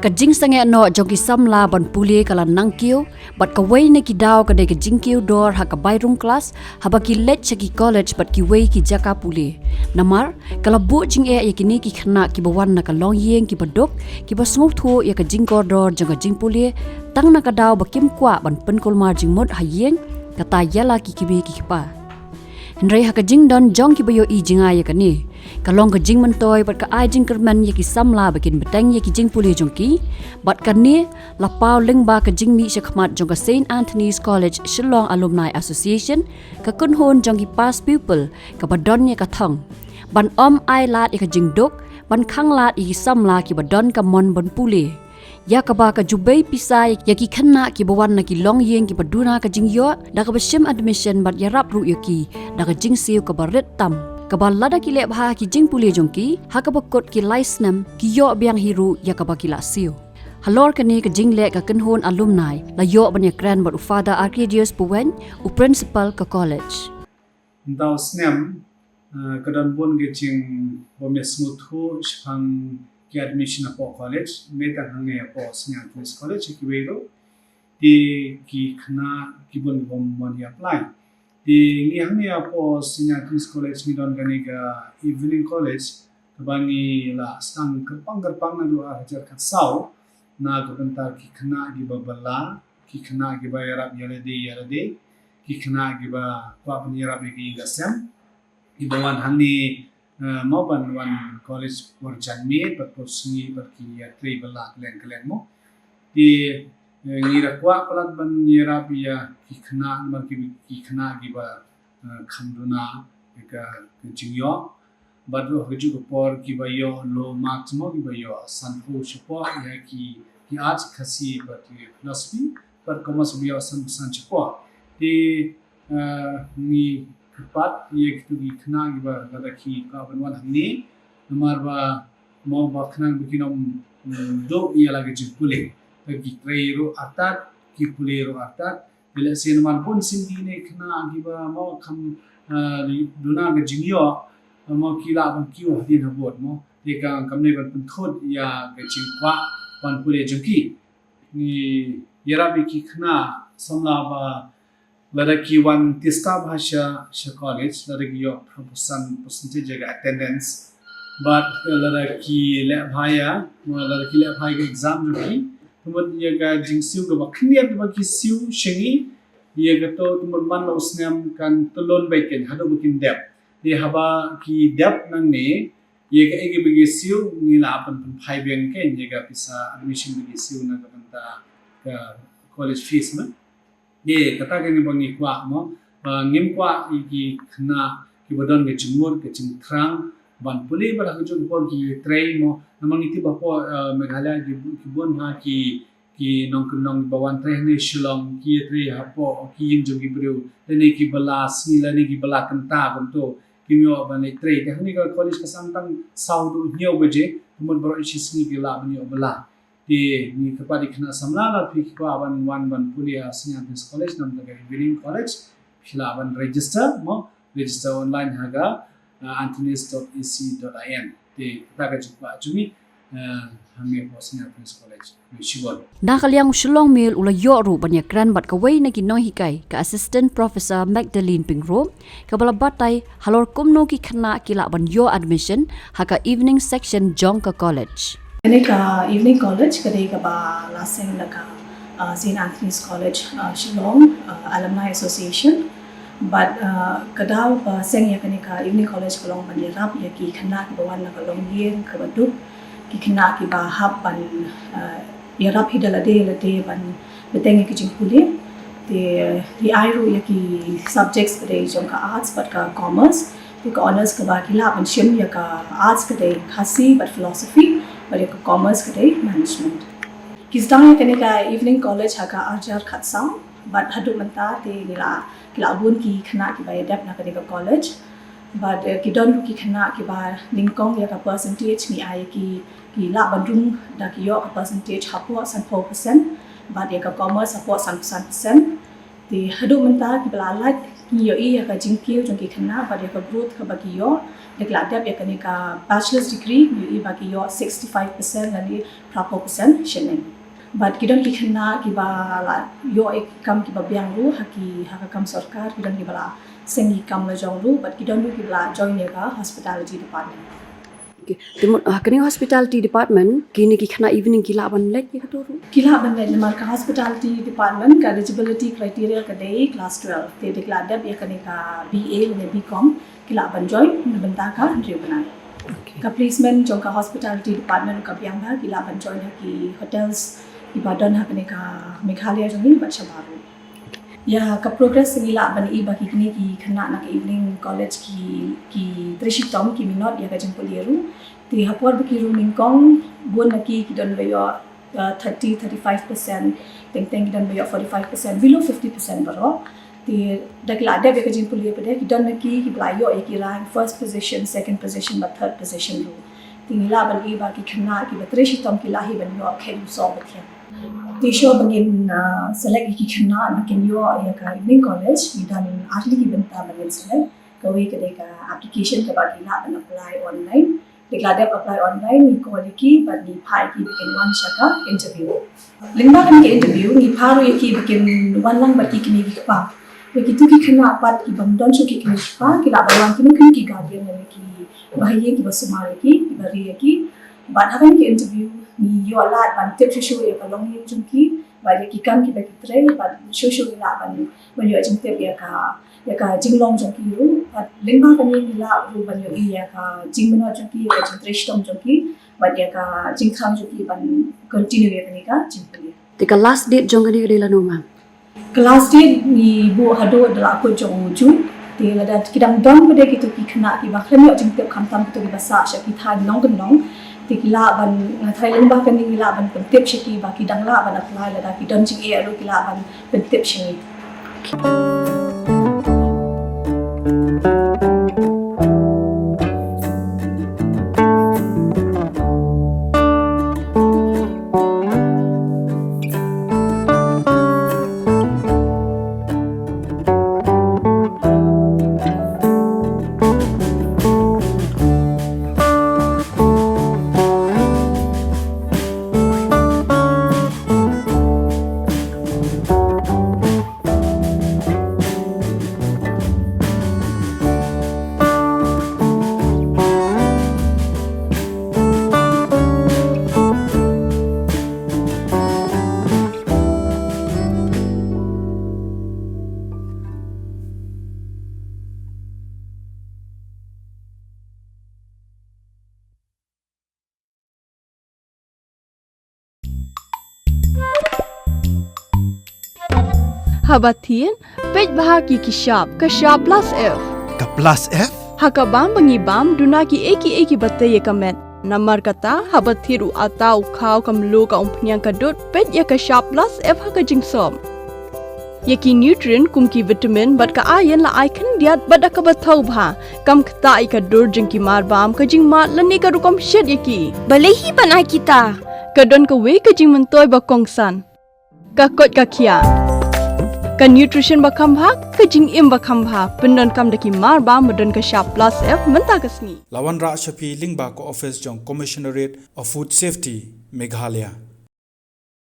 Kajing sange no jogi samla ban pule kala nangkio bat kawai ne ki daw kadai ke jingkio dor ha ka bairung class haba ki let chaki college bat ki wei ki jaka pule namar kala bu jing e yakini ki khna ki bawan na ka long yeng ki badok ki basngup thu ya ka jingkor dor jonga jing pule tang na ka daw bakim kwa ban penkol mar jing mod ha yeng kata yala ki kibi ki pa Henry ha ka jing don jong ki bayo I jinga ya kani kalong ka jing mentoy bat ka ai jing kerman ya ki samla bakin beteng ya ki jing puli jongki bat kani la pau ling ba ka jing mi shakmat jong ka St Anthony's College Shillong Alumni Association ka kun hon jong ki past pupil ka badon ya ka thong ban ai lat ya ka jing dok ban khang lat I samla ki badon ka mon ban puli ya ka ba ka jubei pisai ya ki khanna ki bawan na ki long yeng ki paduna ka jing yo da ka bashim admission bat ya rap ru yoki da ka jing siu ka baret tam ka ba lada ki le bha ki jing puli jongki ha ka bakot ki license ki yo biang hiru ya ka ba ki la siu halor ka ni ka jing le ka kanhon alumni la yo ban ya grand bat ufada Arcadius Puwen u principal ka college daw snem kadan bon ge jing bomes muthu shang ki admission apo college meta hange apo St Anthony's College ki wero di ki khna ki bon bom ya apply di ni hange apo St Anthony's College mi don gani ga evening college kabani la stang kerpang na do hajar khat sau na ko banta ki khna gi babala ki khna gi ba yarab yalade ki khna gi ba pa pan yarab gi gasam I bawan hangi Moban one college for Janmi, but for Sungi, but ki three balak len mo. Di ngira kwa palat ban ngira biya ki khna man ki khna giba khanduna ka jingyo. But ro haju ko por ki ba yo low marks mo ki ba yo sanho support ya ki arts khasi but philosophy but commerce biya san support. Di ni Kepat ia kita di kenang iba kata ki kawan wan ni nomor ba mau ba kenang bikinom do ia lagi jipule bagi treiro atat ki pulero atat bila si nomor pun sindi ne kenang iba mau kam duna ke jingyo mau kila ban kiu hadin habot mo deka kamne ban penthot ia ke jingwa ban pule jengki ni yara biki kena samla ba Ladaki one Tista Bhasha college, Ladaki your percentage attendance, but Ladaki Labhaya, Ladaki Labhaya exam rookie, Tumud Yaga Jingsiu Gabakini, Baki Siu Shingi, Yagato Tumurman Osnam can Tolon Bacon, Hadobukin depth. They have a key depth Nane, Yaga Egibigi Siu, Nila Apan Paibian Ken, Yaga Pisa admission Bigi Siu Nagavanta college fees. Ye kata kani bangi kwa mo ngim kwa iki khna ki bodon ge jimur ke jimtrang ban puli ba ha ju ko ki train mo namang iti ba po Meghalaya ki bon ha ki nong bawan train ni Shillong ki tre ha po ki yin jogi bru ne ki bala si la ne ki bala kanta ban to ki myo ba ne tre te hani ka college ka samtang saudu nyo beje tumon bro ichi sni ki la ban yo bala di ni kepada kena samlala pik ko aban ban pulia St Anthony's College nam taga evening college phila aban register online haga anthonys.ac.in di taga jukwa jumi hame po St Anthony's College shibol na kalyang Shillong mil ula yoru banya kran bat kawai na kinong hikai ka assistant professor Magdalene Pingro ka balabatay halor kumno ki khna kila ban yo admission haka evening section Jong ka college evening college kadai ka ba laseng laka St Anthony's College Shillong Alumni Association but kadaw ba seng ya kanika evening college kalong ban yarap ya ki khana ki bawan na kalong yen ka badu ki khana ki ba hab ban yarap hidalade lade ban beteng ki jingpuli the airu ya ki subjects kadai jong ka arts but ka commerce the honors ka ba kila ban shim ya ka arts kadai khasi but philosophy but commerce kadai management kisdang kanika evening college haka arjar khatsam but hadu manta te nila kilabun ki khana ki ba adapt na kanika college but kidon ki khana ki ba lingkong ya ka percentage ni ai ki la bandung da ki yo percentage hapo 4% but ya ka commerce hapo 1% te hadu manta ki bala like yo I ya ka jingkiu jong ki khana but ya ka growth ka bagi yo dekla dep ya kani ka bachelor's degree yo I bagi yo 65% lani prapo percent shenin but kidon ki khana ki ba la yo ek kam ki ba biang lu haka kam sarkar kidon ki bala sengi kam la jong lu but kidon ki bala join ya ka hospitality department. Okay. Timur kini hospitality department kini ki khana evening kila ban let ye katoru. Kila ban let lemar ka hospitality department ka eligibility criteria ka dei class 12 te dekla dep ya kani ka BA le BCom kila ban join benta ka tribunal. Ka placement jong ka hospitality department ka biang ba kila ban join ki hotels Ibadan ha kani ka Meghalaya jong ni bacha baru. Ya ka progress nila ban iba ki kini ki khana na evening college ki Trishitom ki minot ya ka jempolieru ti hapor ki rumingkong bon na ki don beyo 30-35% teng don beyo 45% below 50% baro ti dakla de ka jempolier pade ki don na ki blayo ki rank first position second position but third position ru ti nila ban iba ki khana ki Trishitom ki lahi ban yo khen so bathia Di show bangin select ki khana na ken yo ya ka evening college ni dan atli ki benta bangin select kawi ka deka application ka bagi na ban apply online dekla dep apply online ni ko ki but ni phai ki bikin one shaka interview lingba kan ki interview ni pharu ki bikin one lang baki ki ni pa ki tu ki khana pat ki bang don chu ki pa ki la bawan ki guardian ne ki bahiye ki basumare ki bari ki but hakan ki interview ni yo alat ban tip shu ya kalong ni jumki bari ki kam ki baki tre but shu la ban yo jing tip ya ka jinglong jumki ru but lingba kan ni la ru ban yo ya ka jingmano jumki ya jing trishtom jumki but ya ka jingkham jumki ban continue ya ni ka jingpli Tika last date jong kani kadila no ma'am. Kelas date ni bu hado adalah aku jong ju ti la dat kidang dong pada kitu ki khana ki ba khlami jing tip kham tam kitu ki basa sha ki tha nong kan nong ti kila ban Thailand ba kan ni la ban tip shiki ba ki dang la ban apply la da ki don jing e alo kila ban tip shi Habatin, pej bahagi ki sharp plus F. Ka plus F? Hakabam bangi bam duna ki eki batte ye kamet. Namar kata habathiru atau khau kamlu ka umpnyang kadut pej ya ka sharp plus F haka jingsom. Yaki nutrient kum ki vitamin bat ka ayen la icon diat bat ka bathau bha kam kta I ka dur jing ki mar bam ka jing mat lani ka rukom shed yaki. Balehi banai kita. Kadon ka we ka jing mentoy ba kongsan. Ka kot ka kia. Ka nutrition bakam bha ka jing im bakam bha pendon kam daki mar ba modon ka sharp plus F menta kasni Lawan Ra Shafi Lingba ko office jong Commissionerate of Food Safety Meghalaya